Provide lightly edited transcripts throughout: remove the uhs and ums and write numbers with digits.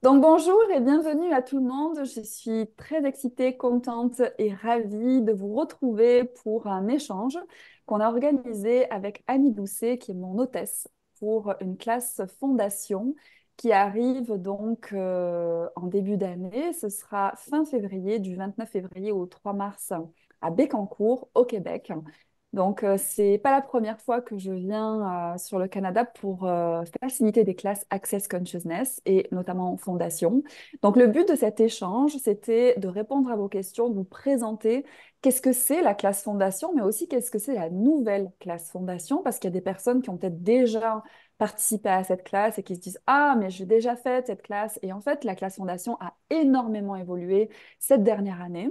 Donc bonjour et bienvenue à tout le monde. Je suis très excitée, contente et ravie de vous retrouver pour un échange qu'on a organisé avec Annie Doucet, qui est mon hôtesse, pour une classe fondation qui arrive donc en début d'année. Ce sera fin février, du 29 février au 3 mars à Bécancour, au Québec. Donc, c'est pas la première fois que je viens sur le Canada pour faciliter des classes Access Consciousness et notamment en fondation. Donc, le but de cet échange, c'était de répondre à vos questions, de vous présenter qu'est-ce que c'est la classe fondation, mais aussi qu'est-ce que c'est la nouvelle classe fondation, parce qu'il y a des personnes qui ont peut-être déjà participé à cette classe et qui se disent, ah, mais j'ai déjà fait cette classe. Et en fait, la classe fondation a énormément évolué cette dernière année.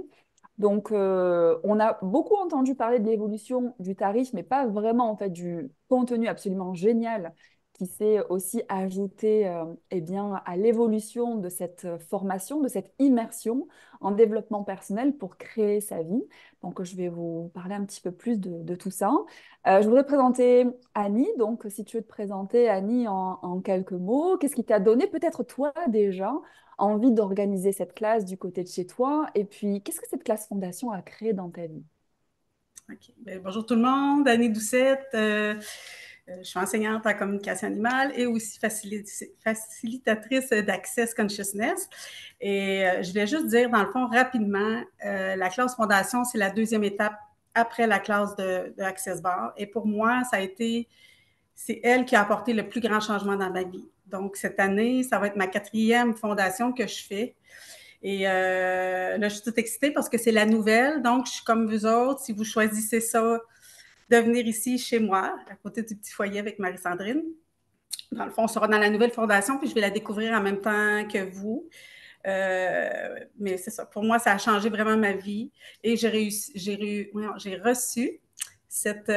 Donc, on a beaucoup entendu parler de l'évolution du tarif, mais pas vraiment en fait du contenu absolument génial qui s'est aussi ajouté eh bien, à l'évolution de cette formation, de cette immersion en développement personnel pour créer sa vie. Donc, je vais vous parler un petit peu plus de tout ça. Je voudrais présenter Annie. Donc, si tu veux te présenter, Annie, en quelques mots, qu'est-ce qui t'a donné peut-être toi déjà envie d'organiser cette classe du côté de chez toi? Et puis, qu'est-ce que cette classe fondation a créé dans ta vie? OK. Ben, bonjour tout le monde, Annie Doucette. Je suis enseignante en communication animale et aussi facilitatrice d'Access Consciousness. Et je vais juste dire, dans le fond, rapidement, la classe fondation, c'est la deuxième étape après la classe de Access Bar. Et pour moi, c'est elle qui a apporté le plus grand changement dans ma vie. Donc, cette année, ça va être ma quatrième fondation que je fais. Et là, je suis toute excitée parce que c'est la nouvelle. Donc, je suis comme vous autres. Si vous choisissez ça, de venir ici chez moi, à côté du petit foyer avec Marie-Sandrine. Dans le fond, on sera dans la nouvelle fondation, puis je vais la découvrir en même temps que vous. Mais c'est ça. Pour moi, ça a changé vraiment ma vie. Et j'ai reçu cette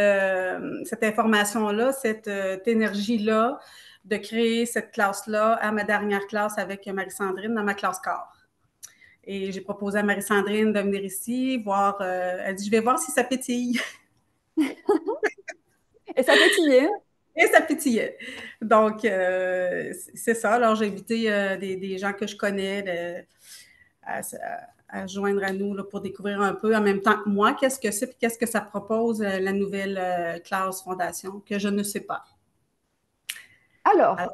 information-là, cette énergie-là de créer cette classe-là à ma dernière classe avec Marie-Sandrine dans ma classe corps. Et j'ai proposé à Marie-Sandrine de venir ici, voir. Elle dit, je vais voir si ça pétille. Et ça pétillait. Et ça pétillait. Donc, c'est ça. Alors, j'ai invité des gens que je connais à, à joindre à nous là, pour découvrir un peu en même temps que moi qu'est-ce que c'est et qu'est-ce que ça propose la nouvelle classe fondation que je ne sais pas.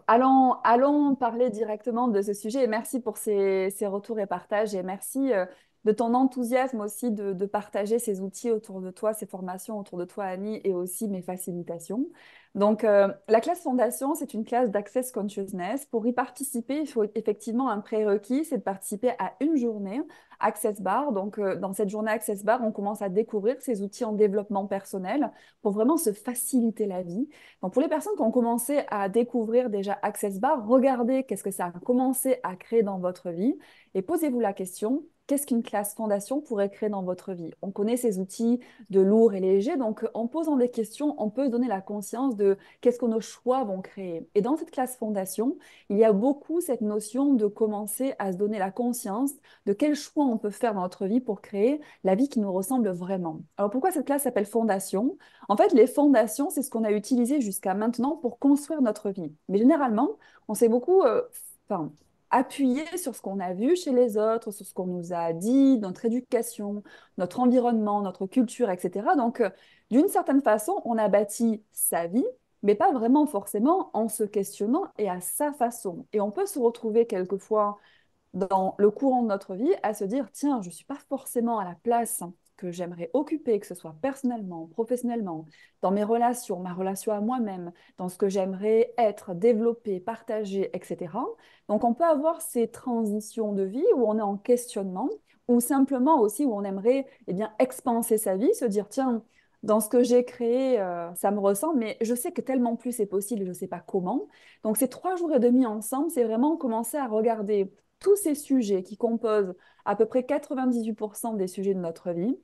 Alors, allons parler directement de ce sujet et merci pour ces retours et partages et merci de ton enthousiasme aussi de partager ces outils autour de toi, ces formations autour de toi, Annie, et aussi mes facilitations. Donc, la classe fondation, c'est une classe d'Access Consciousness. Pour y participer, il faut effectivement un prérequis, c'est de participer à une journée Access Bar. Donc, dans cette journée Access Bar, on commence à découvrir ces outils en développement personnel pour vraiment se faciliter la vie. Donc, pour les personnes qui ont commencé à découvrir déjà Access Bar, regardez qu'est-ce que ça a commencé à créer dans votre vie et posez-vous la question, qu'est-ce qu'une classe fondation pourrait créer dans votre vie? On connaît ces outils de lourd et léger, donc en posant des questions, on peut se donner la conscience de qu'est-ce que nos choix vont créer. Et dans cette classe fondation, il y a beaucoup cette notion de commencer à se donner la conscience de quels choix on peut faire dans notre vie pour créer la vie qui nous ressemble vraiment. Alors pourquoi cette classe s'appelle fondation? En fait, les fondations, c'est ce qu'on a utilisé jusqu'à maintenant pour construire notre vie. Mais généralement, on s'est beaucoup enfin, appuyé sur ce qu'on a vu chez les autres, sur ce qu'on nous a dit, notre éducation, notre environnement, notre culture, etc. Donc, d'une certaine façon, on a bâti sa vie, mais pas vraiment forcément en se questionnant et à sa façon. Et on peut se retrouver quelquefois dans le courant de notre vie à se dire, tiens, je ne suis pas forcément à la place que j'aimerais occuper, que ce soit personnellement, professionnellement, dans mes relations, ma relation à moi-même, dans ce que j'aimerais être, développer, partager, etc. Donc on peut avoir ces transitions de vie où on est en questionnement, ou simplement aussi où on aimerait eh bien, expanser sa vie, se dire, tiens, dans ce que j'ai créé, ça me ressemble, mais je sais que tellement plus c'est possible et je ne sais pas comment. Donc ces 3 jours et demi ensemble, c'est vraiment commencer à regarder tous ces sujets qui composent à peu près 98% des sujets de notre vie,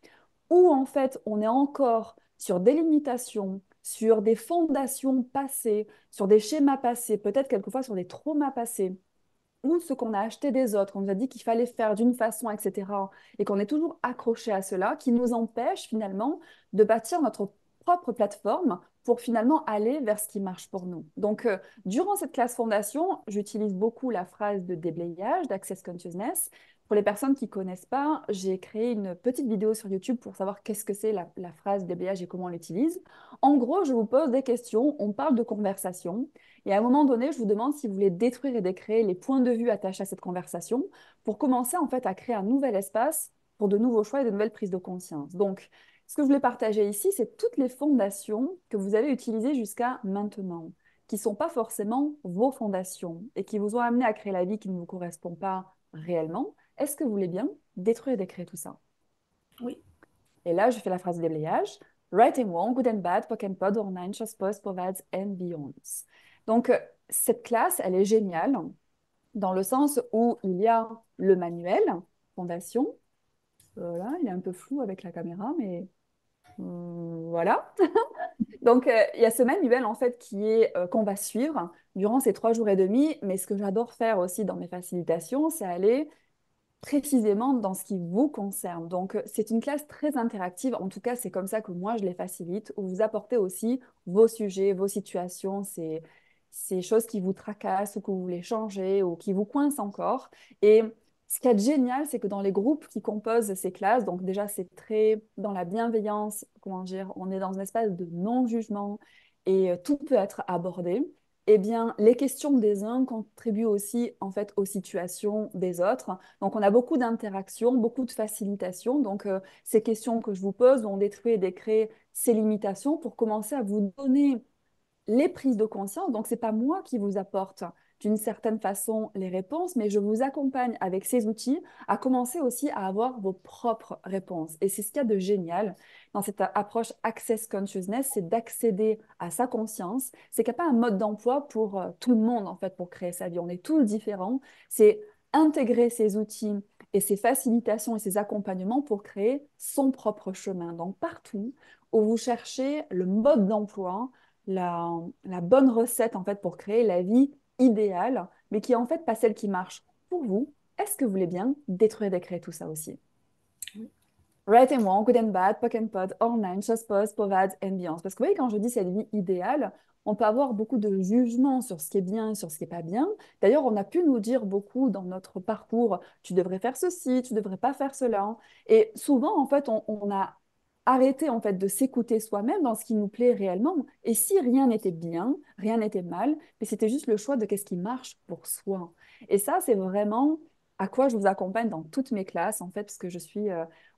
où en fait on est encore sur des limitations, sur des fondations passées, sur des schémas passés, peut-être quelquefois sur des traumas passés, ou ce qu'on a acheté des autres, on nous a dit qu'il fallait faire d'une façon, etc., et qu'on est toujours accroché à cela, qui nous empêche finalement de bâtir notre propre plateforme pour finalement aller vers ce qui marche pour nous. Donc, durant cette classe fondation, j'utilise beaucoup la phrase de déblayage, d'Access Consciousness. Pour les personnes qui ne connaissent pas, j'ai créé une petite vidéo sur YouTube pour savoir qu'est-ce que c'est la phrase déblayage et comment on l'utilise. En gros, je vous pose des questions, on parle de conversation, et à un moment donné, je vous demande si vous voulez détruire et décréer les points de vue attachés à cette conversation pour commencer en fait à créer un nouvel espace pour de nouveaux choix et de nouvelles prises de conscience. Donc, ce que je voulais partager ici, c'est toutes les fondations que vous avez utilisées jusqu'à maintenant, qui ne sont pas forcément vos fondations et qui vous ont amené à créer la vie qui ne vous correspond pas réellement. Est-ce que vous voulez bien détruire et décréer tout ça? Oui. Et là, je fais la phrase de déblayage. Right and wrong, good and bad, POC and POD, or nine, just post, provides and beyonds. Donc, cette classe, elle est géniale dans le sens où il y a le manuel, fondation. Voilà, il est un peu flou avec la caméra, mais voilà. Donc, il y a ce manuel en fait qui est qu'on va suivre durant ces 3 jours et demi. Mais ce que j'adore faire aussi dans mes facilitations, c'est aller précisément dans ce qui vous concerne. Donc, c'est une classe très interactive. En tout cas, c'est comme ça que moi, je les facilite, où vous apportez aussi vos sujets, vos situations, ces choses qui vous tracassent ou que vous voulez changer ou qui vous coincent encore. Et ce qui est génial, c'est que dans les groupes qui composent ces classes, donc déjà, c'est très dans la bienveillance, comment dire, on est dans un espace de non-jugement et tout peut être abordé. Eh bien, les questions des uns contribuent aussi en fait aux situations des autres. Donc, on a beaucoup d'interactions, beaucoup de facilitation. Donc, ces questions que je vous pose vont détruire et décréer ces limitations pour commencer à vous donner les prises de conscience. Donc, ce n'est pas moi qui vous apporte d'une certaine façon les réponses, mais je vous accompagne avec ces outils à commencer aussi à avoir vos propres réponses. Et c'est ce qu'il y a de génial dans cette approche Access Consciousness, c'est d'accéder à sa conscience. C'est qu'il n'y a pas un mode d'emploi pour tout le monde, en fait, pour créer sa vie. On est tous différents. C'est intégrer ces outils et ces facilitations et ces accompagnements pour créer son propre chemin. Donc, partout où vous cherchez le mode d'emploi, la bonne recette en fait pour créer la vie idéale, mais qui est en fait pas celle qui marche pour vous. Est-ce que vous voulez bien détruire et décréer tout ça aussi? Right and wrong, good and bad, POC and POD, all nine, just pause, povades and beyond. Parce que vous voyez, quand je dis cette vie idéale, on peut avoir beaucoup de jugements sur ce qui est bien et sur ce qui n'est pas bien. D'ailleurs, on a pu nous dire beaucoup dans notre parcours, tu devrais faire ceci, tu ne devrais pas faire cela. Et souvent, en fait, on a arrêté en fait de s'écouter soi-même dans ce qui nous plaît réellement. Et si rien n'était bien, rien n'était mal, mais c'était juste le choix de qu'est-ce qui marche pour soi. Et ça, c'est vraiment à quoi je vous accompagne dans toutes mes classes, en fait, parce que je suis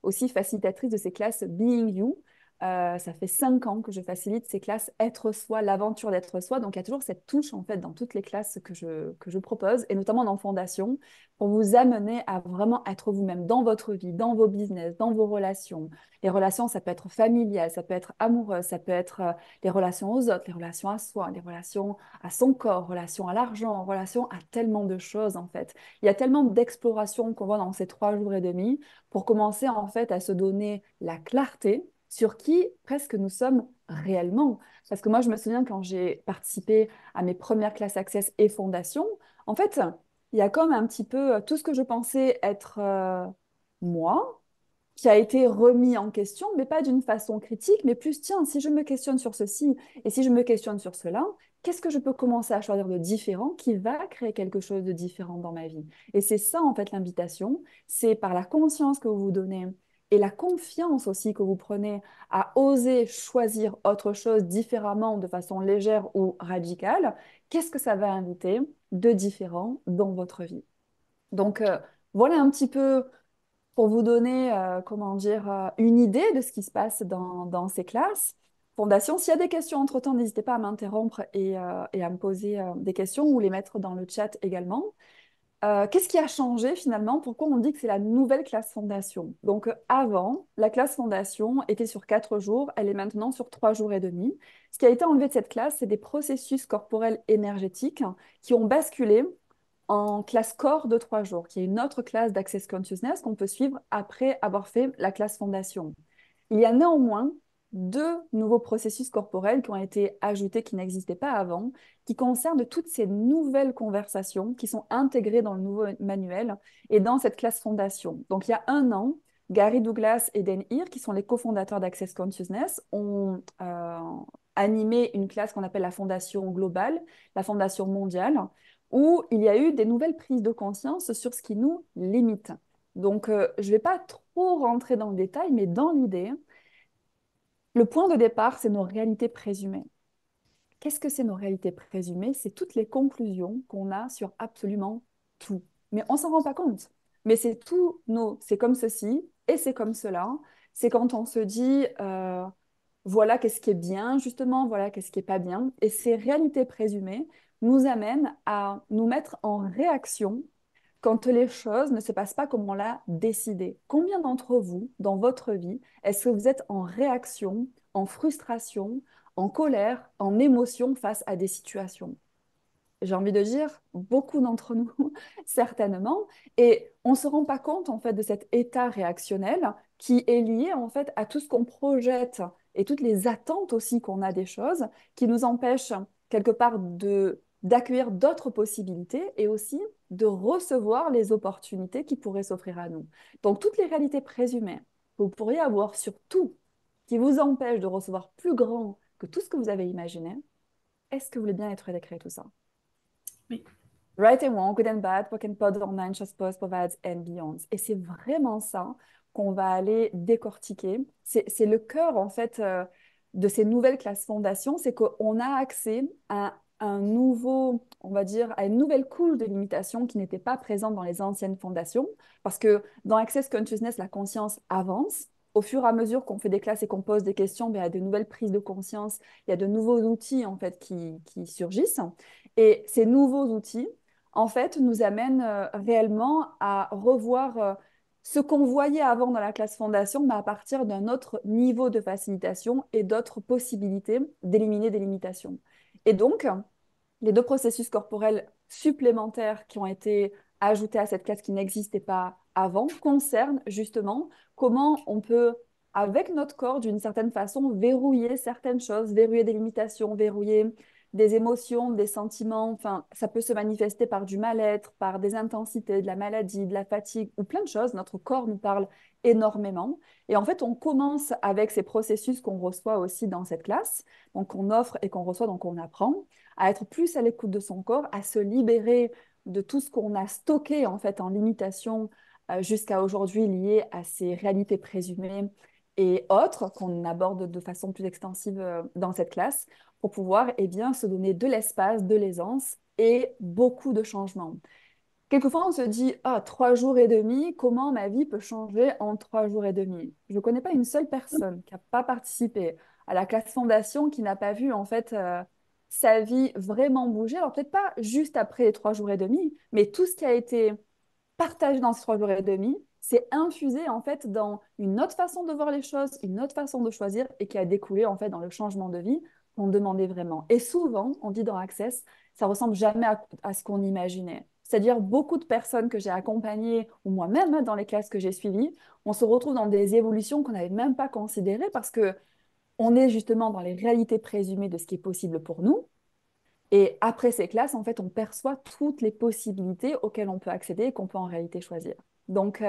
aussi facilitatrice de ces classes Being You. Ça fait 5 ans que je facilite ces classes Être Soi, l'aventure d'être soi. Donc, il y a toujours cette touche, en fait, dans toutes les classes que je propose, et notamment dans Fondation, pour vous amener à vraiment être vous-même dans votre vie, dans vos business, dans vos relations. Les relations, ça peut être familial, ça peut être amoureux, ça peut être les relations aux autres, les relations à soi, les relations à son corps, relations à l'argent, relations à tellement de choses, en fait. Il y a tellement d'exploration qu'on voit dans ces 3 jours et demi pour commencer en fait à se donner la clarté sur qui presque nous sommes réellement. Parce que moi, je me souviens quand j'ai participé à mes premières classes Access et Fondation, en fait, il y a comme un petit peu tout ce que je pensais être moi qui a été remis en question, mais pas d'une façon critique, mais plus, tiens, si je me questionne sur ceci et si je me questionne sur cela, qu'est-ce que je peux commencer à choisir de différent qui va créer quelque chose de différent dans ma vie? Et c'est ça, en fait, l'invitation. C'est par la conscience que vous vous donnez et la confiance aussi que vous prenez à oser choisir autre chose différemment, de façon légère ou radicale, qu'est-ce que ça va inviter de différent dans votre vie? Donc, voilà un petit peu pour vous donner, comment dire, une idée de ce qui se passe dans ces classes. Fondation, s'il y a des questions entre-temps, n'hésitez pas à m'interrompre et à me poser des questions ou les mettre dans le chat également. Qu'est-ce qui a changé finalement? Pourquoi on dit que c'est la nouvelle classe fondation? Donc avant, la classe fondation était sur 4 jours, elle est maintenant sur 3 jours et demi. Ce qui a été enlevé de cette classe, c'est des processus corporels énergétiques qui ont basculé en classe corps de 3 jours, qui est une autre classe d'Access Consciousness qu'on peut suivre après avoir fait la classe fondation. Il y a néanmoins 2 nouveaux processus corporels qui ont été ajoutés, qui n'existaient pas avant, qui concernent toutes ces nouvelles conversations qui sont intégrées dans le nouveau manuel et dans cette classe fondation. Donc, il y a un an, Gary Douglas et Dan Heer, qui sont les cofondateurs d'Access Consciousness, ont animé une classe qu'on appelle la Fondation Globale, la Fondation Mondiale, où il y a eu des nouvelles prises de conscience sur ce qui nous limite. Donc, je ne vais pas trop rentrer dans le détail, mais dans l'idée, le point de départ, c'est nos réalités présumées. Qu'est-ce que c'est nos réalités présumées? C'est toutes les conclusions qu'on a sur absolument tout. Mais on s'en rend pas compte. Mais c'est tout nos, c'est comme ceci et c'est comme cela. C'est quand on se dit, voilà qu'est-ce qui est bien, justement, voilà qu'est-ce qui est pas bien. Et ces réalités présumées nous amènent à nous mettre en réaction quand les choses ne se passent pas comme on l'a décidé. Combien d'entre vous, dans votre vie, est-ce que vous êtes en réaction, en frustration, en colère, en émotion face à des situations? J'ai envie de dire, beaucoup d'entre nous, certainement. Et on ne se rend pas compte, en fait, de cet état réactionnel qui est lié, en fait, à tout ce qu'on projette et toutes les attentes aussi qu'on a des choses qui nous empêchent, quelque part, d'accueillir d'autres possibilités et aussi de recevoir les opportunités qui pourraient s'offrir à nous. Donc, toutes les réalités présumées que vous pourriez avoir sur tout qui vous empêchent de recevoir plus grand que tout ce que vous avez imaginé, est-ce que vous voulez bien être décret tout ça? Oui. Right and wrong, good and bad, pock and pod, online, chasse post, provides and beyond. Et c'est vraiment ça qu'on va aller décortiquer. C'est le cœur, en fait, de ces nouvelles classes fondations, c'est qu'on a accès à un nouveau, on va dire, à une nouvelle couche de limitation qui n'était pas présente dans les anciennes fondations. Parce que dans Access Consciousness, la conscience avance. Au fur et à mesure qu'on fait des classes et qu'on pose des questions, ben, il y a de nouvelles prises de conscience, il y a de nouveaux outils, en fait, qui surgissent. Et ces nouveaux outils, en fait, nous amène réellement à revoir ce qu'on voyait avant dans la classe fondation, mais à partir d'un autre niveau de facilitation et d'autres possibilités d'éliminer des limitations. Et donc, les deux processus corporels supplémentaires qui ont été ajoutés à cette classe qui n'existait pas avant concernent justement comment on peut, avec notre corps, d'une certaine façon, verrouiller certaines choses, verrouiller des limitations, verrouiller des émotions, des sentiments. Enfin, ça peut se manifester par du mal-être, par des intensités, de la maladie, de la fatigue ou plein de choses. Notre corps nous parle énormément. Et en fait, on commence avec ces processus qu'on reçoit aussi dans cette classe, donc on offre et qu'on reçoit, donc on apprend à être plus à l'écoute de son corps, à se libérer de tout ce qu'on a stocké en fait en limitation jusqu'à aujourd'hui lié à ces réalités présumées et autres qu'on aborde de façon plus extensive dans cette classe pour pouvoir eh bien, se donner de l'espace, de l'aisance et beaucoup de changements. Quelquefois, on se dit, ah, 3 jours et demi, comment ma vie peut changer en 3 jours et demi? Je ne connais pas une seule personne qui n'a pas participé à la classe fondation, qui n'a pas vu en fait sa vie vraiment bouger. Alors peut-être pas juste après les 3 jours et demi, mais tout ce qui a été partagé dans ces 3 jours et demi, c'est infusé en fait dans une autre façon de voir les choses, une autre façon de choisir et qui a découlé en fait dans le changement de vie qu'on demandait vraiment. Et souvent, on dit dans Access, ça ressemble jamais à ce qu'on imaginait. C'est-à-dire beaucoup de personnes que j'ai accompagnées, ou moi-même hein, dans les classes que j'ai suivies, on se retrouve dans des évolutions qu'on n'avait même pas considérées parce que on est justement dans les réalités présumées de ce qui est possible pour nous. Et après ces classes, en fait, on perçoit toutes les possibilités auxquelles on peut accéder et qu'on peut en réalité choisir. Donc,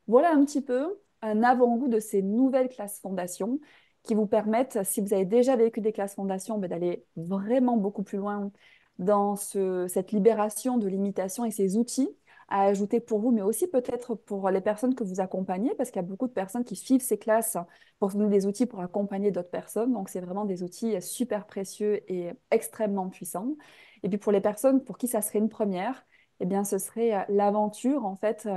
voilà un petit peu un avant-goût de ces nouvelles classes fondations qui vous permettent, si vous avez déjà vécu des classes fondations, ben, d'aller vraiment beaucoup plus loin dans cette libération de limitation et ces outils à ajouter pour vous, mais aussi peut-être pour les personnes que vous accompagnez, parce qu'il y a beaucoup de personnes qui suivent ces classes pour se donner des outils pour accompagner d'autres personnes. Donc, c'est vraiment des outils super précieux et extrêmement puissants. Et puis, pour les personnes pour qui ça serait une première, eh bien, ce serait l'aventure, en fait,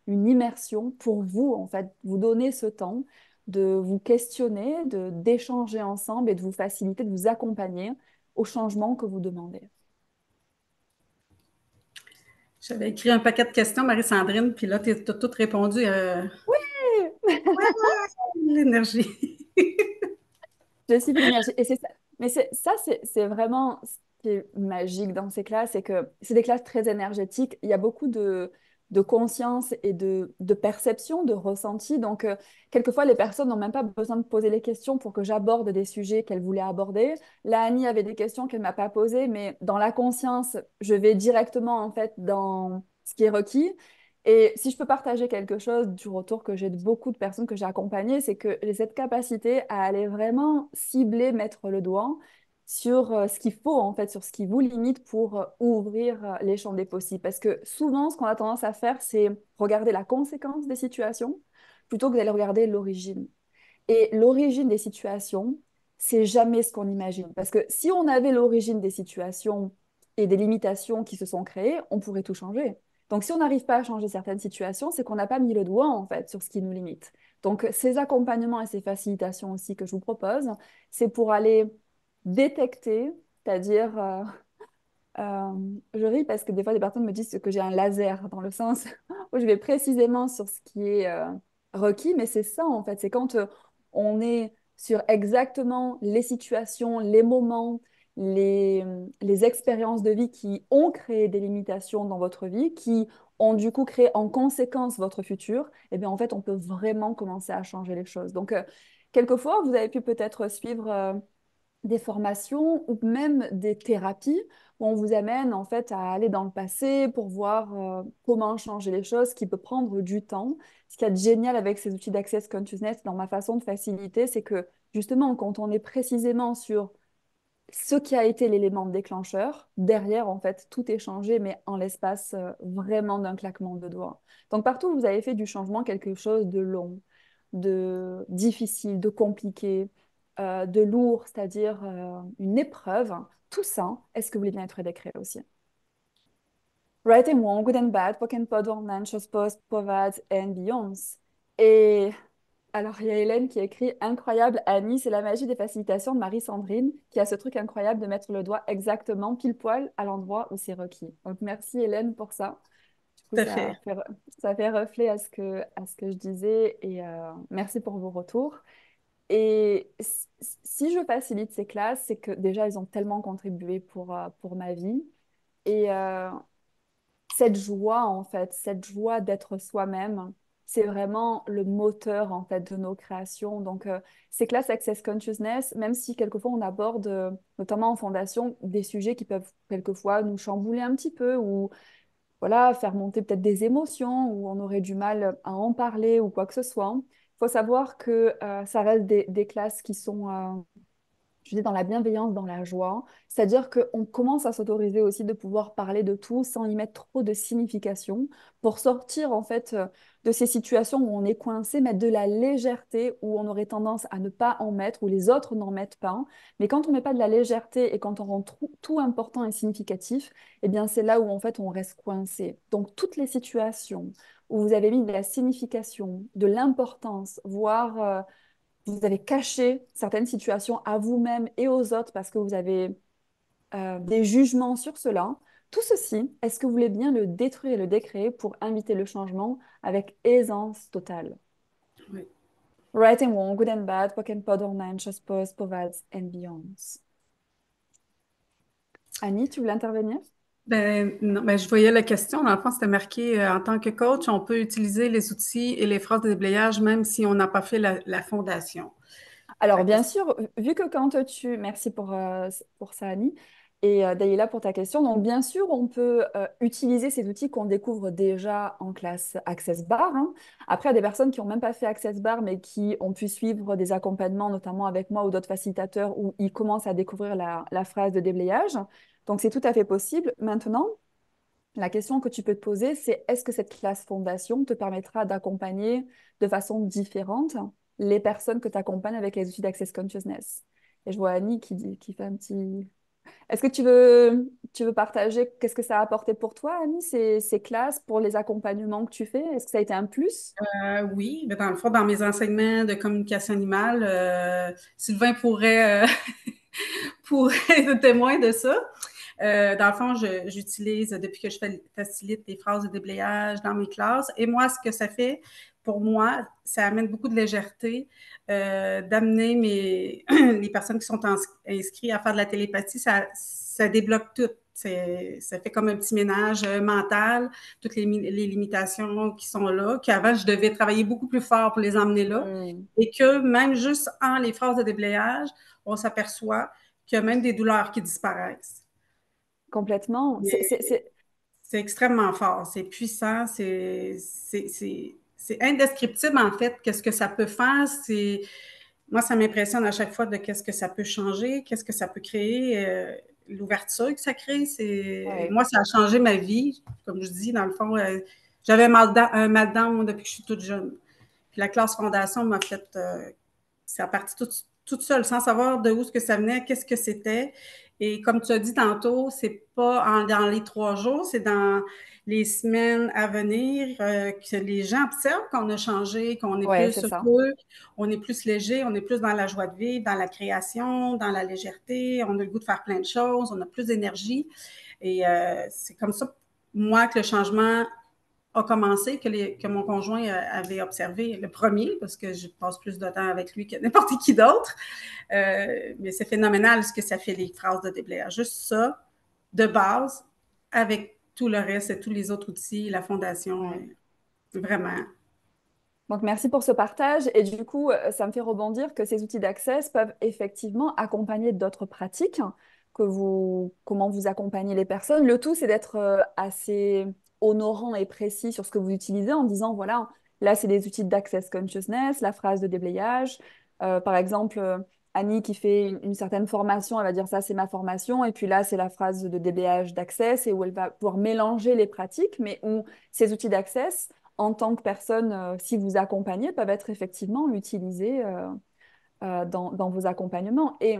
une immersion pour vous, en fait, vous donner ce temps de vous questionner, d'échanger ensemble et de vous faciliter, de vous accompagner au changement que vous demandez. J'avais écrit un paquet de questions, Marie-Sandrine, puis là, tu as tout répondu. L'énergie. Je suis l'énergie. Et c'est ça. Mais c'est vraiment ce qui est magique dans ces classes, c'est que c'est des classes très énergétiques. Il y a beaucoup de conscience et de perception, de ressenti. Donc, quelquefois, les personnes n'ont même pas besoin de poser les questions pour que j'aborde des sujets qu'elles voulaient aborder. Là, Annie avait des questions qu'elle ne m'a pas posées, mais dans la conscience, je vais directement, en fait, dans ce qui est requis. Et si je peux partager quelque chose du retour que j'ai de beaucoup de personnes que j'ai accompagnées, c'est que j'ai cette capacité à aller vraiment cibler, mettre le doigt sur ce qu'il faut, en fait, sur ce qui vous limite pour ouvrir les champs des possibles. Parce que souvent, ce qu'on a tendance à faire, c'est regarder la conséquence des situations plutôt que d'aller regarder l'origine. Et l'origine des situations, c'est jamais ce qu'on imagine. Parce que si on avait l'origine des situations et des limitations qui se sont créées, on pourrait tout changer. Donc si on n'arrive pas à changer certaines situations, c'est qu'on n'a pas mis le doigt en fait sur ce qui nous limite. Donc ces accompagnements et ces facilitations aussi que je vous propose, c'est pour aller détecter, c'est-à-dire euh, je ris parce que des fois, des personnes me disent que j'ai un laser, dans le sens où je vais précisément sur ce qui est requis, mais c'est ça en fait, c'est quand on est sur exactement les situations, les moments, les expériences de vie qui ont créé des limitations dans votre vie, qui ont du coup créé en conséquence votre futur, et bien en fait, on peut vraiment commencer à changer les choses. Donc, quelquefois, vous avez pu peut-être suivre des formations ou même des thérapies où on vous amène en fait à aller dans le passé pour voir comment changer les choses, ce qui peut prendre du temps. Ce qu'il y a de génial avec ces outils d'Access Consciousness dans ma façon de faciliter, c'est que justement quand on est précisément sur ce qui a été l'élément déclencheur, derrière, en fait, tout est changé, mais en l'espace vraiment d'un claquement de doigts. Donc, partout où vous avez fait du changement quelque chose de long, de difficile, de compliqué, de lourd, c'est-à-dire une épreuve, tout ça, est-ce que vous voulez bien être décret aussi? Right and wrong, good and bad, poc and pod, anxious post, povads and beyonds. Et alors, il y a Hélène qui écrit incroyable, Annie, c'est la magie des facilitations de Marie-Sandrine qui a ce truc incroyable de mettre le doigt exactement pile poil à l'endroit où c'est requis. Donc, merci Hélène pour ça. Du coup, Tout à fait. ça fait reflet à ce que je disais et merci pour vos retours. Et si je facilite ces classes, c'est que déjà, elles ont tellement contribué pour ma vie. Et cette joie, en fait, cette joie d'être soi-même, c'est vraiment le moteur, en fait, de nos créations. Donc, ces classes Access Consciousness, même si quelquefois on aborde, notamment en fondation, des sujets qui peuvent quelquefois nous chambouler un petit peu ou, voilà, faire monter peut-être des émotions ou on aurait du mal à en parler ou quoi que ce soit. Il faut savoir que ça reste des classes qui sont je dis dans la bienveillance, dans la joie. C'est-à-dire qu'on commence à s'autoriser aussi de pouvoir parler de tout sans y mettre trop de signification pour sortir en fait de ces situations où on est coincé, mettre de la légèreté où on aurait tendance à ne pas en mettre, où les autres n'en mettent pas. Mais quand on met pas de la légèreté et quand on rend tout important et significatif, eh bien c'est là où en fait on reste coincé. Donc toutes les situations où vous avez mis de la signification, de l'importance, voire vous avez caché certaines situations à vous-même et aux autres parce que vous avez des jugements sur cela. Tout ceci, est-ce que vous voulez bien le détruire et le décréer pour inviter le changement avec aisance totale? Oui. Right and wrong, good and bad, poc and pod, online, chose post, povals and beyonds. Annie, tu voulais intervenir? Ben, non, ben, je voyais la question. Dans le fond, c'était marqué en tant que coach, on peut utiliser les outils et les phrases de déblayage même si on n'a pas fait la fondation. Alors, Fait que bien sûr, vu que quand tu... Merci pour ça, Annie, et Daïla pour ta question. Donc, bien sûr, on peut utiliser ces outils qu'on découvre déjà en classe Access Bar, hein. Après, il y a des personnes qui n'ont même pas fait Access Bar, mais qui ont pu suivre des accompagnements, notamment avec moi ou d'autres facilitateurs, où ils commencent à découvrir la phrase de déblayage. Donc, c'est tout à fait possible. Maintenant, la question que tu peux te poser, c'est est-ce que cette classe fondation te permettra d'accompagner de façon différente les personnes que tu accompagnes avec les outils d'Access Consciousness? Et je vois Annie qui fait un petit... Est-ce que tu veux partager qu'est-ce que ça a apporté pour toi, Annie, ces classes, pour les accompagnements que tu fais? Est-ce que ça a été un plus? oui, mais dans le fond, dans mes enseignements de communication animale, Sylvain pourrait être témoin de ça. Dans le fond, j'utilise, depuis que je facilite les phrases de déblayage dans mes classes, et moi, ce que ça fait, pour moi, ça amène beaucoup de légèreté, d'amener les personnes qui sont inscrites à faire de la télépathie, ça débloque tout. Ça fait comme un petit ménage mental, toutes les limitations qui sont là, qu'avant, je devais travailler beaucoup plus fort pour les emmener là, Hmm, et que même juste en les phrases de déblayage, on s'aperçoit qu'il y a même des douleurs qui disparaissent. complètement. Mais c'est extrêmement fort, c'est puissant, c'est indescriptible en fait. Qu'est-ce que ça peut faire? Moi, ça m'impressionne à chaque fois de qu'est-ce que ça peut changer, qu'est-ce que ça peut créer, l'ouverture que ça crée. Ouais, Moi, ça a changé ma vie. Comme je dis, dans le fond, j'avais un mal dents moi, depuis que je suis toute jeune. Puis la classe fondation m'a fait, c'est à partir toute seule, sans savoir de où ce que ça venait, qu'est-ce que c'était. Et comme tu as dit tantôt, c'est pas dans les 3 jours, c'est dans les semaines à venir que les gens observent qu'on a changé, qu'on est ouais, plus c'est ça. heureux, on est plus léger, on est plus dans la joie de vivre, dans la création, dans la légèreté, on a le goût de faire plein de choses, on a plus d'énergie. Et c'est comme ça, moi, que le changement a commencé, que mon conjoint avait observé le premier, parce que je passe plus de temps avec lui que n'importe qui d'autre. Mais c'est phénoménal ce que ça fait, les phrases de déblayage. Juste ça, de base, avec tout le reste et tous les autres outils, la fondation, Ouais. vraiment. Donc, merci pour ce partage. Et du coup, ça me fait rebondir que ces outils d'access peuvent effectivement accompagner d'autres pratiques, comment vous accompagnez les personnes. Le tout, c'est d'être assez honorant et précis sur ce que vous utilisez en disant, voilà, là, c'est des outils d'access consciousness, la phrase de déblayage. Par exemple, Annie qui fait une certaine formation, elle va dire ça, c'est ma formation. Et puis là, c'est la phrase de déblayage d'access et où elle va pouvoir mélanger les pratiques, mais où ces outils d'access en tant que personne, si vous accompagnez, peuvent être effectivement utilisés dans vos accompagnements. Et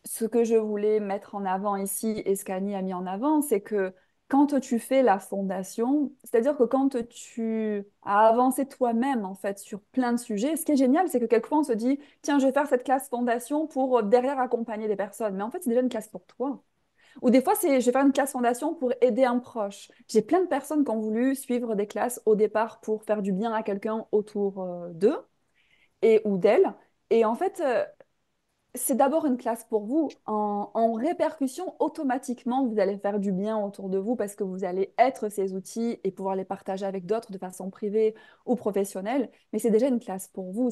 ce que je voulais mettre en avant ici, et ce qu'Annie a mis en avant, c'est que quand tu fais la fondation, c'est-à-dire que quand tu as avancé toi-même en fait sur plein de sujets, ce qui est génial, c'est que quelquefois on se dit, tiens, je vais faire cette classe fondation pour derrière accompagner des personnes. Mais en fait, c'est déjà une classe pour toi. Ou des fois, c'est je vais faire une classe fondation pour aider un proche. J'ai plein de personnes qui ont voulu suivre des classes au départ pour faire du bien à quelqu'un autour d'eux et ou d'elle. Et en fait, c'est d'abord une classe pour vous. En répercussion, automatiquement, vous allez faire du bien autour de vous parce que vous allez être ces outils et pouvoir les partager avec d'autres de façon privée ou professionnelle. Mais c'est déjà une classe pour vous.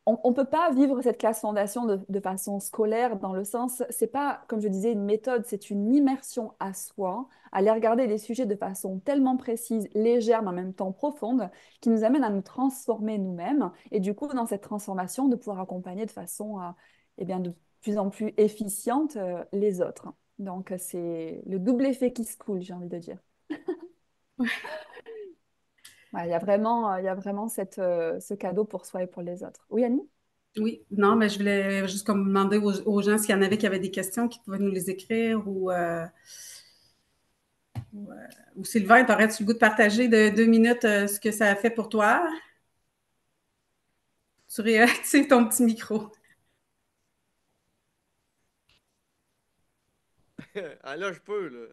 On ne peut pas vivre cette classe fondation de façon scolaire dans le sens, c'est pas, comme je disais, une méthode, c'est une immersion à soi, aller regarder les sujets de façon tellement précise, légère, mais en même temps profonde, qui nous amène à nous transformer nous-mêmes et du coup, dans cette transformation, de pouvoir accompagner de façon eh bien, de plus en plus efficiente les autres. Donc, c'est le double effet qui se coule, j'ai envie de dire. Ouais, il y a vraiment ce cadeau pour soi et pour les autres. Oui, Annie? Oui, non, mais je voulais juste comme demander aux gens s'il y en avait qui avaient des questions, qui pouvaient nous les écrire ou Sylvain, t'aurais-tu le goût de partager de 2 minutes ce que ça a fait pour toi? Tu réactives ton petit micro. Ah là, je peux, là.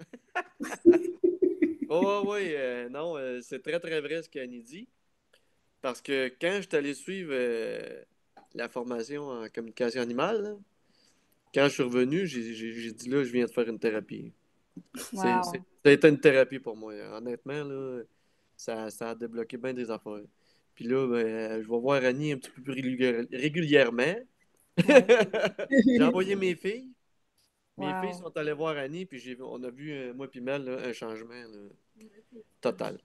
Oh, ouais, ouais, non, c'est très, très vrai ce qu'Annie dit. Parce que quand je suis allé suivre la formation en communication animale, là, quand je suis revenu, j'ai dit là, je viens de faire une thérapie. Wow. Ça a été une thérapie pour moi. Honnêtement, là, ça a débloqué bien des affaires. Puis là, ben, je vais voir Annie un petit peu plus régulièrement. Ouais. J'ai envoyé mes filles. Mes filles Wow. sont allées voir Annie, puis on a vu, moi puis Mel, là, un changement là, total.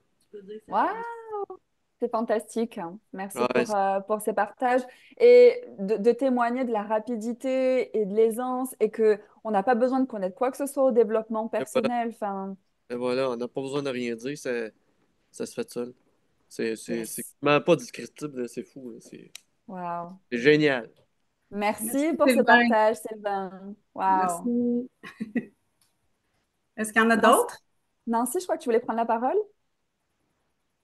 Wow. C'est fantastique, hein. Merci Ouais, pour ces partages et de témoigner de la rapidité et de l'aisance et que on n'a pas besoin de connaître quoi que ce soit au développement voilà, personnel. Enfin, voilà, on n'a pas besoin de rien dire, ça se fait seul. C'est yes. vraiment pas descriptible, là, c'est fou, là, Wow. c'est génial. Merci, Merci pour ce Sylvain. partage, Sylvain. Wow. Merci. Est-ce qu'il y en a Nancy, d'autres? Nancy, je crois que tu voulais prendre la parole.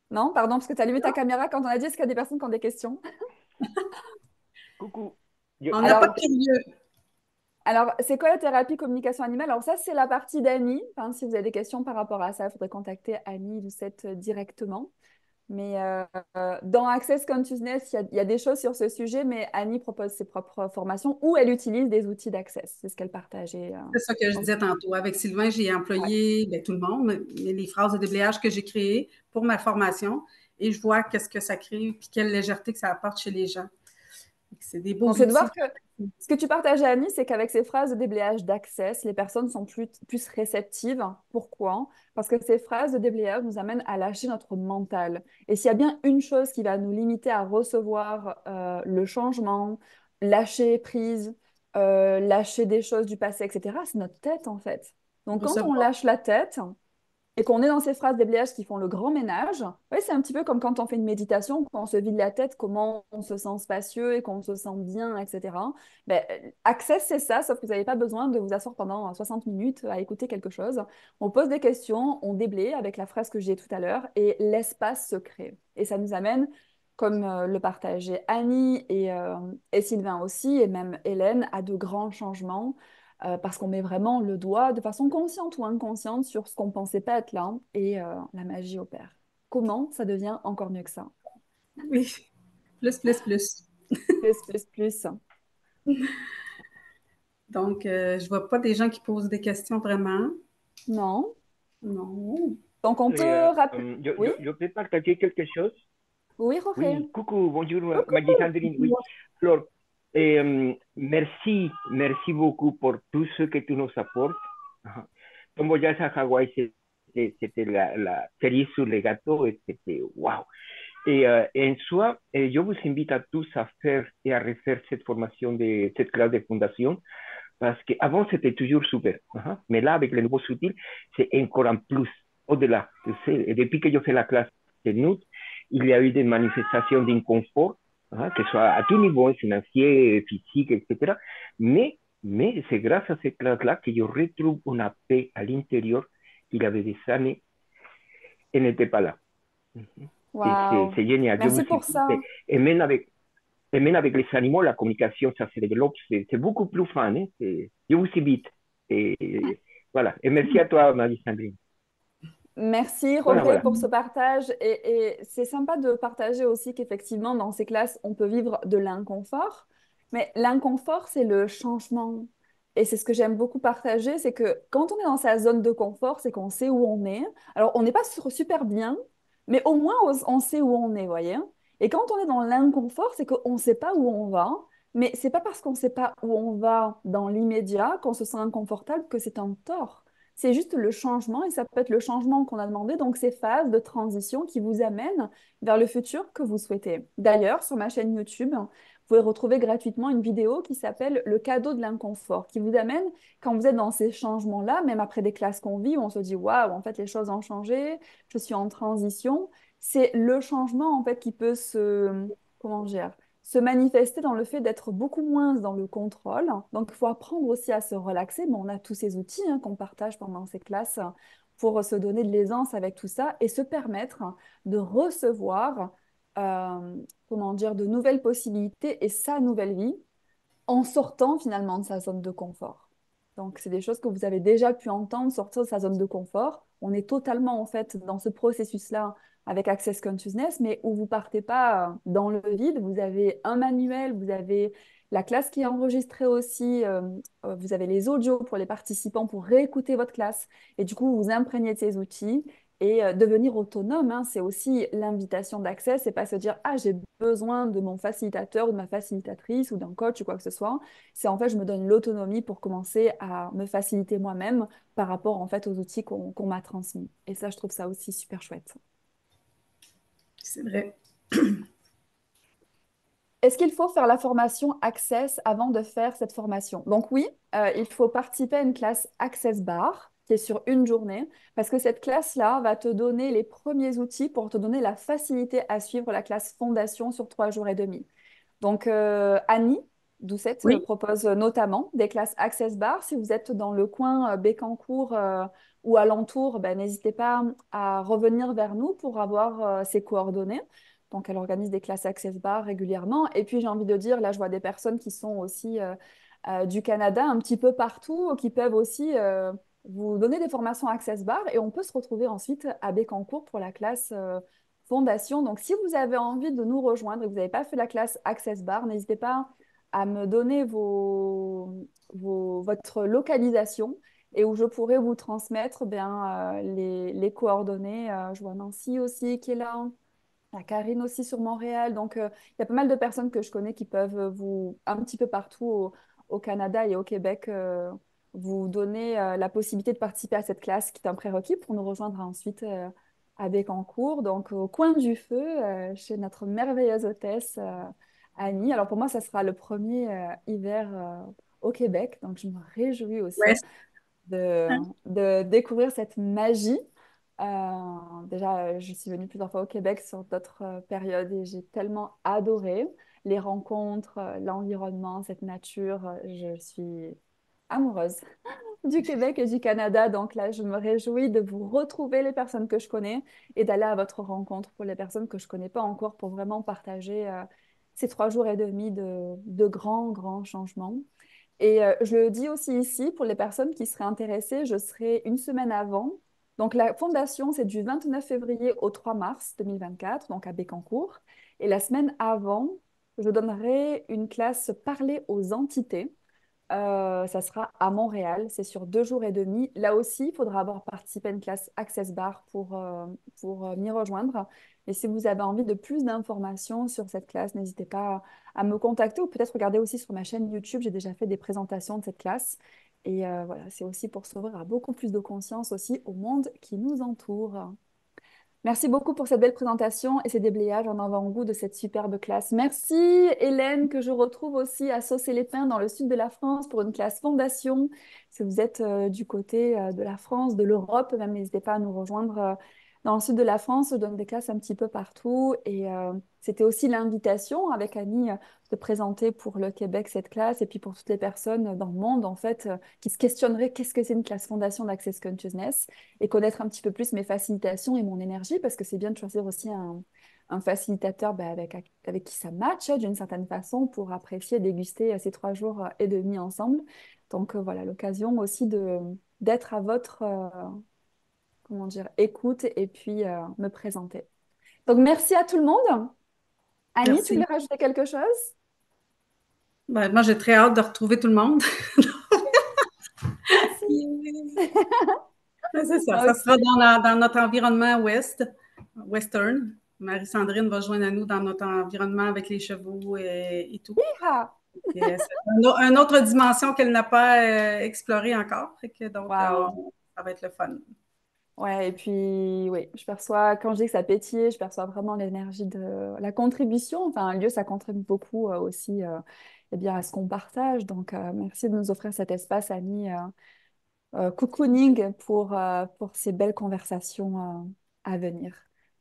Non, pardon, parce que tu as allumé ta caméra quand on a dit est-ce qu'il y a des personnes qui ont des questions? Coucou. On n'a pas de Alors, curieux. c'est quoi la thérapie communication animale? Alors ça, c'est la partie d'Annie. Enfin, si vous avez des questions par rapport à ça, il faudrait contacter Annie Doucette directement. Mais dans Access Consciousness, il y a des choses sur ce sujet, mais Annie propose ses propres formations ou elle utilise des outils d'Access. C'est ce qu'elle partageait. C'est ça que je disais tantôt. Avec Sylvain, j'ai Ouais. employé tout le monde, mais les phrases de déblayage que j'ai créées pour ma formation et je vois qu'est-ce que ça crée et quelle légèreté que ça apporte chez les gens. C'est des beaux Donc, c'est de outils. voir que ce que tu partages, Annie, c'est qu'avec ces phrases de déblayage d'access, les personnes sont plus réceptives. Pourquoi? Parce que ces phrases de déblayage nous amènent à lâcher notre mental. Et s'il y a bien une chose qui va nous limiter à recevoir le changement, lâcher prise, lâcher des choses du passé, etc., c'est notre tête, en fait. Donc, quand on Recevoir. lâche la tête, et qu'on est dans ces phrases déblayages qui font le grand ménage, ouais, c'est un petit peu comme quand on fait une méditation, quand on se vide la tête, comment on se sent spacieux et qu'on se sent bien, etc. Ben, Access, c'est ça, sauf que vous n'avez pas besoin de vous asseoir pendant 60 minutes à écouter quelque chose. On pose des questions, on déblaye avec la phrase que j'ai tout à l'heure et l'espace se crée. Et ça nous amène, comme le partageaient Annie et Sylvain aussi, et même Hélène, à de grands changements parce qu'on met vraiment le doigt de façon consciente ou inconsciente sur ce qu'on pensait pas être là et la magie opère. Comment ça devient encore mieux que ça? Oui, plus, plus, plus. Plus, plus, plus. Donc, je vois pas des gens qui posent des questions vraiment. Non? Non. Donc on peut rappeler. Oui? Je peux partager quelque chose. Oui, Jorge. Oui, coucou, bonjour, Maggie Coucou. Sandrine. Oui, Flore, merci beaucoup pour tout ce que tu nous apportes. Ajá. Ton voyage à Hawaï, c'était la cerise sur le gâteau et c'était wow. Et en soi, je vous invite à tous à faire et à refaire cette formation de cette classe de fondation parce qu'avant c'était toujours super. Ajá. Mais là, avec les nouveaux outils, c'est encore en plus, au-delà. Tu sais, et depuis que je fais la classe de nous, il y a eu des manifestations d'inconfort, hein, que ce soit à tout niveau, financier, physique, etc. Mais c'est grâce à cette classe-là que je retrouve une paix à l'intérieur qu'il y avait des années et n'était pas là. Et Waouh. c'est génial. Je vous Merci pour invite. ça. Et même avec les animaux, la communication, ça se développe. C'est beaucoup plus fun. Hein. Je vous invite. Et voilà. Et merci à toi, Marie-Sandrine. Merci, Voilà, Roger, voilà. pour ce partage. Et c'est sympa de partager aussi qu'effectivement, dans ces classes, on peut vivre de l'inconfort. Mais l'inconfort, c'est le changement. Et c'est ce que j'aime beaucoup partager, c'est que quand on est dans sa zone de confort, c'est qu'on sait où on est. Alors, on n'est pas super bien, mais au moins, on sait où on est, voyez. Et quand on est dans l'inconfort, c'est qu'on ne sait pas où on va. Mais c'est pas parce qu'on ne sait pas où on va dans l'immédiat qu'on se sent inconfortable que c'est un tort. C'est juste le changement et ça peut être le changement qu'on a demandé, donc ces phases de transition qui vous amènent vers le futur que vous souhaitez. D'ailleurs, sur ma chaîne YouTube, vous pouvez retrouver gratuitement une vidéo qui s'appelle Le cadeau de l'inconfort, qui vous amène, quand vous êtes dans ces changements-là, même après des classes qu'on vit, où on se dit, waouh, en fait, les choses ont changé, je suis en transition. C'est le changement, en fait, qui peut comment dire, se manifester dans le fait d'être beaucoup moins dans le contrôle. Donc, il faut apprendre aussi à se relaxer. Mais on a tous ces outils qu'on partage pendant ces classes pour se donner de l'aisance avec tout ça et se permettre de recevoir, comment dire, de nouvelles possibilités et sa nouvelle vie en sortant finalement de sa zone de confort. Donc, c'est des choses que vous avez déjà pu entendre, sortir de sa zone de confort. On est totalement en fait dans ce processus-là avec Access Consciousness, mais où vous partez pas dans le vide. Vous avez un manuel, vous avez la classe qui est enregistrée aussi, vous avez les audios pour les participants pour réécouter votre classe et du coup vous imprégnez de ces outils et devenir autonome, hein, c'est aussi l'invitation d'accès, c'est pas se dire ah j'ai besoin de mon facilitateur ou de ma facilitatrice ou d'un coach ou quoi que ce soit. C'est en fait je me donne l'autonomie pour commencer à me faciliter moi-même par rapport en fait aux outils qu'on m'a transmis. Et ça je trouve ça aussi super chouette. C'est vrai. Est-ce qu'il faut faire la formation Access avant de faire cette formation? Donc oui, il faut participer à une classe Access Bar qui est sur une journée parce que cette classe-là va te donner les premiers outils pour te donner la facilité à suivre la classe Fondation sur 3 jours et demi. Donc Annie Doucette Oui. propose notamment des classes Access Bar. Si vous êtes dans le coin Bécancour ou alentour, ben, n'hésitez pas à revenir vers nous pour avoir ses coordonnées. Donc, elle organise des classes Access Bar régulièrement. Et puis, j'ai envie de dire, là, je vois des personnes qui sont aussi du Canada, un petit peu partout, qui peuvent aussi vous donner des formations Access Bar. Et on peut se retrouver ensuite à Bécancourt pour la classe Fondation. Donc, si vous avez envie de nous rejoindre et que vous n'avez pas fait la classe Access Bar, n'hésitez pas à me donner votre localisation et où je pourrais vous transmettre bien, les coordonnées. Je vois Nancy aussi qui est là. Il y a Karine aussi sur Montréal. Donc, il y a pas mal de personnes que je connais qui peuvent un petit peu partout au Canada et au Québec, vous donner la possibilité de participer à cette classe qui est un prérequis pour nous rejoindre ensuite à Bécancour. Donc, au coin du feu, chez notre merveilleuse hôtesse Annie. Alors, pour moi, ça sera le premier hiver au Québec. Donc, je me réjouis Ouais, aussi de, de découvrir cette magie. Déjà, je suis venue plusieurs fois au Québec sur d'autres périodes et j'ai tellement adoré les rencontres, l'environnement, cette nature. Je suis amoureuse du Québec et du Canada. Donc là, je me réjouis de vous retrouver les personnes que je connais et d'aller à votre rencontre pour les personnes que je ne connais pas encore pour vraiment partager ces 3 jours et demi de grands, grands changements. Et je le dis aussi ici, pour les personnes qui seraient intéressées, je serai une semaine avant. Donc la fondation, c'est du 29 février au 3 mars 2024, donc à Bécancour. Et la semaine avant, je donnerai une classe Parler aux entités. Ça sera à Montréal, c'est sur 2 jours et demi. Là aussi, il faudra avoir participé à une classe Access Bar pour m'y rejoindre. Et si vous avez envie de plus d'informations sur cette classe, n'hésitez pas à me contacter ou peut-être regarder aussi sur ma chaîne YouTube. J'ai déjà fait des présentations de cette classe. Et voilà, c'est aussi pour s'ouvrir à beaucoup plus de conscience aussi au monde qui nous entoure. Merci beaucoup pour cette belle présentation et ces déblayages en avant-goût de cette superbe classe. Merci Hélène, que je retrouve aussi à Saucé-les-Pins dans le sud de la France pour une classe fondation. Si vous êtes du côté de la France, de l'Europe, même n'hésitez pas à nous rejoindre dans le sud de la France. Je donne des classes un petit peu partout et c'était aussi l'invitation avec Annie de présenter pour le Québec cette classe et puis pour toutes les personnes dans le monde en fait qui se questionneraient qu'est-ce que c'est une classe fondation d'Access Consciousness et connaître un petit peu plus mes facilitations et mon énergie, parce que c'est bien de choisir aussi un facilitateur avec qui ça match d'une certaine façon pour apprécier et déguster ces 3 jours et demi ensemble. Donc voilà, l'occasion aussi d'être à votre comment dire, écoute et puis me présenter. Donc merci à tout le monde. Annie, tu voulais merci. rajouter quelque chose? Ben, moi, j'ai très hâte de retrouver tout le monde. Merci. Ben, c'est ça. Moi Ça sera aussi. dans notre environnement western. Marie-Sandrine va joindre à nous dans notre environnement avec les chevaux et tout. Ah, Et c'est une autre dimension qu'elle n'a pas explorée encore. Fait que donc, wow. ça va être le fun. Ouais, et puis, oui, je perçois, quand je dis que ça pétille, je perçois vraiment l'énergie de la contribution. Enfin, un lieu, ça contribue beaucoup aussi eh bien, à ce qu'on partage. Donc, merci de nous offrir cet espace, Annie, cocooning pour ces belles conversations à venir.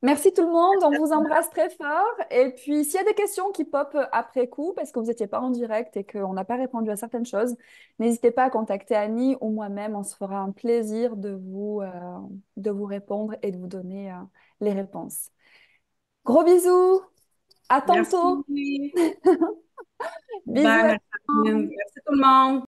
Merci tout le monde, on vous embrasse très fort. Et puis, s'il y a des questions qui popent après coup, parce que vous n'étiez pas en direct et qu'on n'a pas répondu à certaines choses, n'hésitez pas à contacter Annie ou moi-même. On se fera un plaisir de vous répondre et de vous donner les réponses. Gros bisous, à tantôt. Merci. Bisous Bye, à tout le Marie-Sandrine. monde. Merci tout le monde.